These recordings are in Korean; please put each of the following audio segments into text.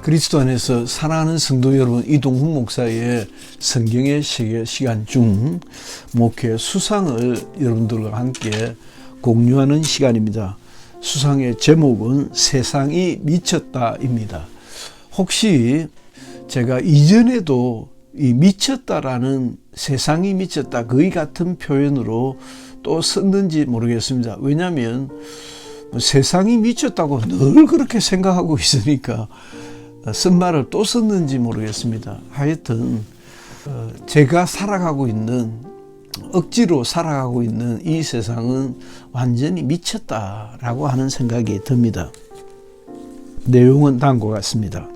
그리스도 안에서 사랑하는 성도 여러분, 이동훈 목사의 성경의 세계 시간 중 목회 수상을 여러분들과 함께 공유하는 시간입니다. 수상의 제목은 세상이 미쳤다입니다. 혹시 제가 이전에도 이 미쳤다라는, 세상이 미쳤다, 거의 같은 표현으로 또 썼는지 모르겠습니다. 왜냐하면 세상이 미쳤다고 늘 그렇게 생각하고 있으니까 쓴 말을 또 썼는지 모르겠습니다. 하여튼 제가 살아가고 있는, 억지로 살아가고 있는 이 세상은 완전히 미쳤다라고 하는 생각이 듭니다. 내용은 다음과 같습니다.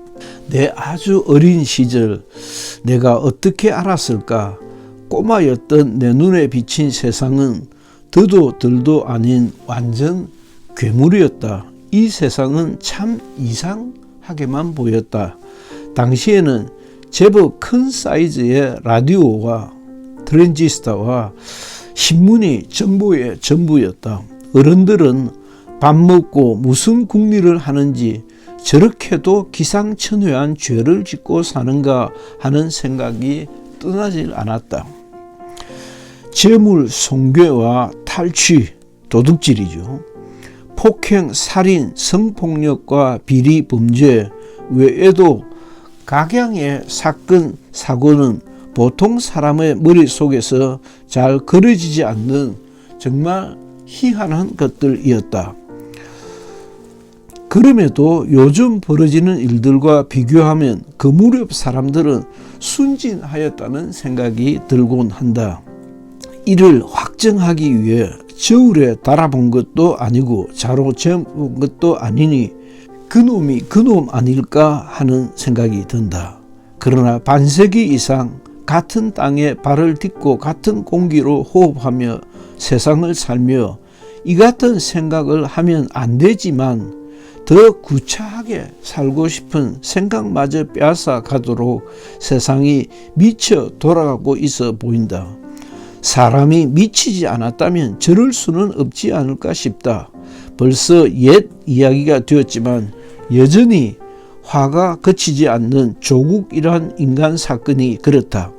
내 아주 어린 시절 내가 어떻게 알았을까? 꼬마였던 내 눈에 비친 세상은 더도 덜도 아닌 완전 괴물이었다. 이 세상은 참 이상하게만 보였다. 당시에는 제법 큰 사이즈의 라디오와 트랜지스터와 신문이 정보의 전부였다. 어른들은 밥 먹고 무슨 궁리를 하는지 저렇게도 기상천외한 죄를 짓고 사는가 하는 생각이 떠나질 않았다. 재물 손괴와 탈취, 도둑질이죠. 폭행, 살인, 성폭력과 비리 범죄 외에도 각양의 사건, 사고는 보통 사람의 머릿속에서 잘 그려지지 않는 정말 희한한 것들이었다. 그럼에도 요즘 벌어지는 일들과 비교하면 그 무렵 사람들은 순진하였다는 생각이 들곤 한다. 이를 확정하기 위해 저울에 달아본 것도 아니고 자로 재본 것도 아니니 그놈이 그놈 아닐까 하는 생각이 든다. 그러나 반세기 이상 같은 땅에 발을 딛고 같은 공기로 호흡하며 세상을 살며 이 같은 생각을 하면 안 되지만 더 구차하게 살고 싶은 생각마저 빼앗아 가도록 세상이 미쳐 돌아가고 있어 보인다. 사람이 미치지 않았다면 저럴 수는 없지 않을까 싶다. 벌써 옛 이야기가 되었지만 여전히 화가 그치지 않는 조국이란 인간 사건이 그렇다.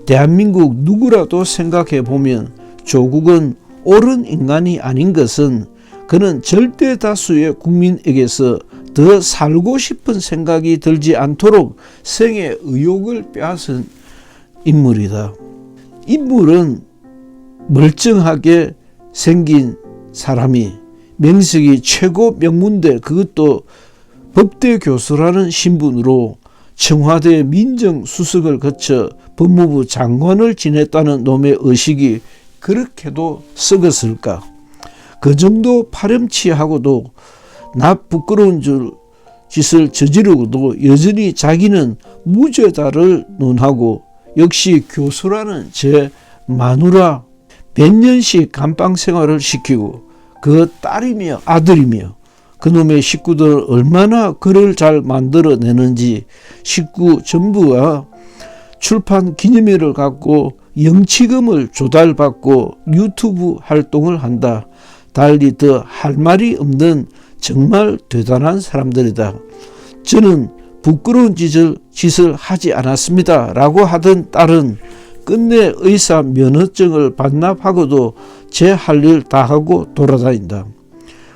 대한민국 누구라도 생각해 보면 조국은 옳은 인간이 아닌 것은 그는 절대 다수의 국민에게서 더 살고 싶은 생각이 들지 않도록 생의 의욕을 빼앗은 인물이다. 인물은 멀쩡하게 생긴 사람이 명색이 최고 명문대, 그것도 법대 교수라는 신분으로 청와대 민정수석을 거쳐 법무부 장관을 지냈다는 놈의 의식이 그렇게도 썩었을까? 그 정도 파렴치하고도 나 부끄러운 짓을 저지르고도 여전히 자기는 무죄다를 논하고 역시 교수라는 제 마누라 몇 년씩 감방 생활을 시키고 그 딸이며 아들이며 그놈의 식구들 얼마나 글을 잘 만들어내는지 식구 전부가 출판 기념회를 갖고 영치금을 조달받고 유튜브 활동을 한다. 달리 더 할 말이 없는 정말 대단한 사람들이다. 저는 부끄러운 짓을 하지 않았습니다 라고 하던 딸은 끝내 의사 면허증을 반납하고도 제 할 일 다 하고 돌아다닌다.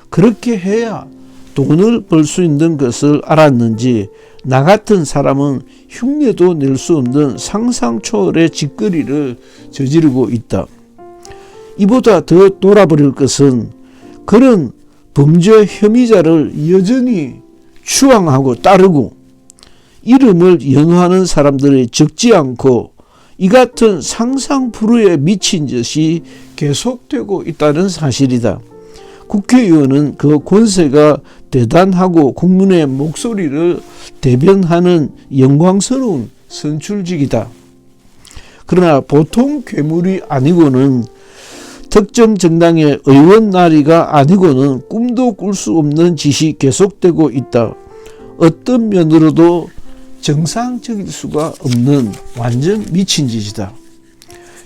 그렇게 해야 돈을 벌 수 있는 것을 알았는지 나 같은 사람은 흉내도 낼 수 없는 상상 초월의 짓거리를 저지르고 있다. 이보다 더 돌아버릴 것은 그런 범죄 혐의자를 여전히 추앙하고 따르고 이름을 연호하는 사람들이 적지 않고 이 같은 상상 불허에 미친 짓이 계속되고 있다는 사실이다. 국회의원은 그 권세가 대단하고 국민의 목소리를 대변하는 영광스러운 선출직이다. 그러나 보통 괴물이 아니고는 특정 정당의 의원 나리가 아니고는 꿈도 꿀 수 없는 짓이 계속되고 있다. 어떤 면으로도 정상적일 수가 없는 완전 미친 짓이다.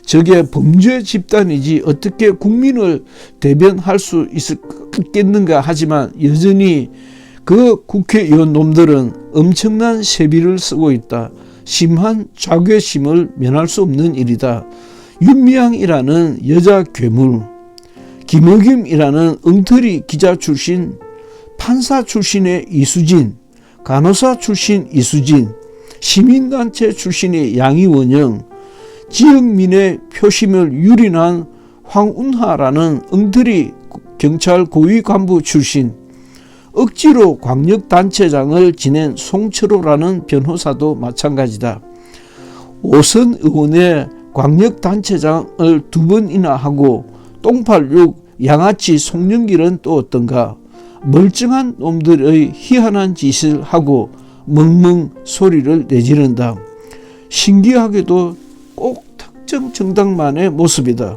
저게 범죄 집단이지 어떻게 국민을 대변할 수 있겠는가 하지만 여전히 그 국회의원 놈들은 엄청난 세비를 쓰고 있다. 심한 자괴심을 면할 수 없는 일이다. 윤미향이라는 여자 괴물, 김어김이라는 엉터리 기자 출신, 판사 출신의 이수진, 간호사 출신 이수진, 시민단체 출신의 양이원영, 지역민의 표심을 유린한 황운하라는 엉터리 경찰 고위 간부 출신, 억지로 광역단체장을 지낸 송철호라는 변호사도 마찬가지다. 오선 의원의 광역단체장을 2번이나 하고 똥팔육 양아치 송영길은 또 어떤가. 멀쩡한 놈들의 희한한 짓을 하고 멍멍 소리를 내지른다. 신기하게도 꼭 특정 정당만의 모습이다.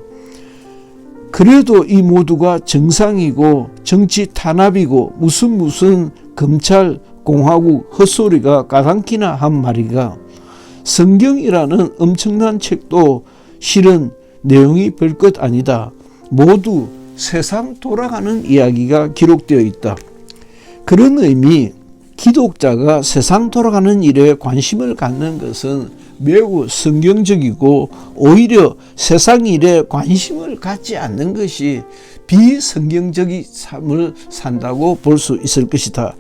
그래도 이 모두가 정상이고 정치 탄압이고 무슨 검찰 공화국 헛소리가 가당키나 한 말이가. 성경이라는 엄청난 책도 실은 내용이 별것 아니다. 모두 세상 돌아가는 이야기가 기록되어 있다. 그런 의미, 기독자가 세상 돌아가는 일에 관심을 갖는 것은 매우 성경적이고 오히려 세상 일에 관심을 갖지 않는 것이 비성경적인 삶을 산다고 볼 수 있을 것이다.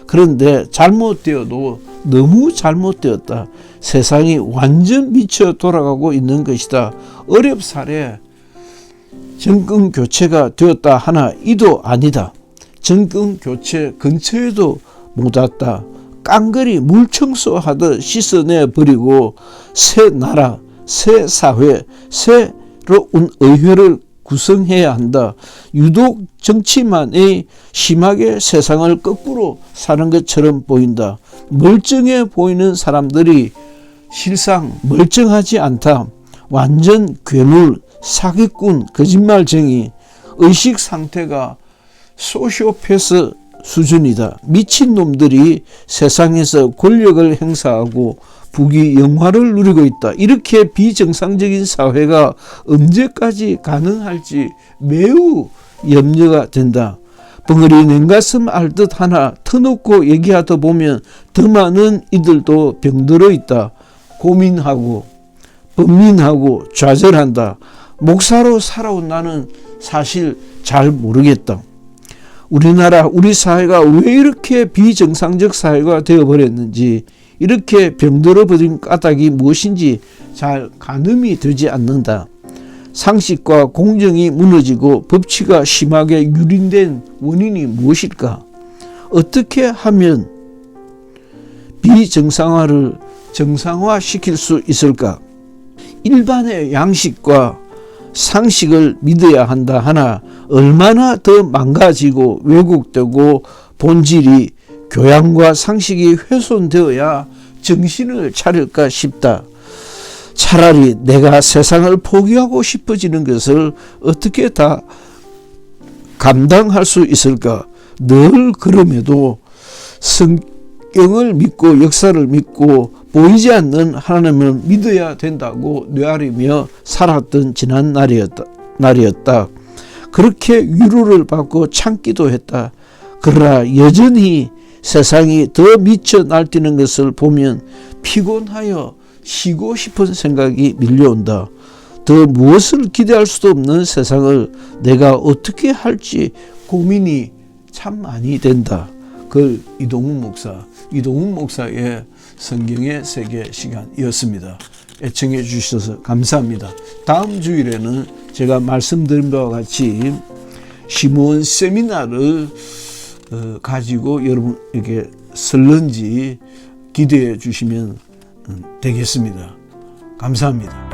그런데 잘못되어도 너무 잘못되었다. 세상이 완전 미쳐 돌아가고 있는 것이다. 어렵사례 정권 교체가 되었다 하나 이도 아니다. 정권 교체 근처에도 못 왔다. 깡그리 물청소하듯 씻어내 버리고 새 나라, 새 사회, 새로운 의회를 구성해야 한다. 유독 정치만이 심하게 세상을 거꾸로 사는 것처럼 보인다. 멀쩡해 보이는 사람들이 실상 멀쩡하지 않다. 완전 괴물, 사기꾼, 거짓말쟁이, 의식 상태가 소시오패스 수준이다. 미친놈들이 세상에서 권력을 행사하고 부귀 영화를 누리고 있다. 이렇게 비정상적인 사회가 언제까지 가능할지 매우 염려가 된다. 벙어리 냉가슴 앓듯 하나 터놓고 얘기하다 보면 더 많은 이들도 병들어 있다. 고민하고 번민하고 좌절한다. 목사로 살아온 나는 사실 잘 모르겠다. 우리나라, 우리 사회가 왜 이렇게 비정상적 사회가 되어버렸는지, 이렇게 병들어버린 까닭이 무엇인지 잘 가늠이 되지 않는다. 상식과 공정이 무너지고 법치가 심하게 유린된 원인이 무엇일까? 어떻게 하면 비정상화를 정상화시킬 수 있을까? 일반의 양식과 상식을 믿어야 한다 하나 얼마나 더 망가지고 왜곡되고 본질이 교양과 상식이 훼손되어야 정신을 차릴까 싶다. 차라리 내가 세상을 포기하고 싶어지는 것을 어떻게 다 감당할 수 있을까? 늘 그럼에도 성경을 믿고 역사를 믿고 보이지 않는 하나님을 믿어야 된다고 뇌아리며 살았던 지난 날이었다. 그렇게 위로를 받고 참기도 했다. 그러나 여전히 세상이 더 미쳐 날뛰는 것을 보면 피곤하여 쉬고 싶은 생각이 밀려온다. 더 무엇을 기대할 수도 없는 세상을 내가 어떻게 할지 고민이 참 많이 된다. 그 이동훈 목사의 성경의 세계 시간이었습니다. 애청해 주셔서 감사합니다. 다음 주일에는 제가 말씀드린 바와 같이 시몬 세미나를 가지고 여러분에게 설런지 기대해 주시면 되겠습니다. 감사합니다.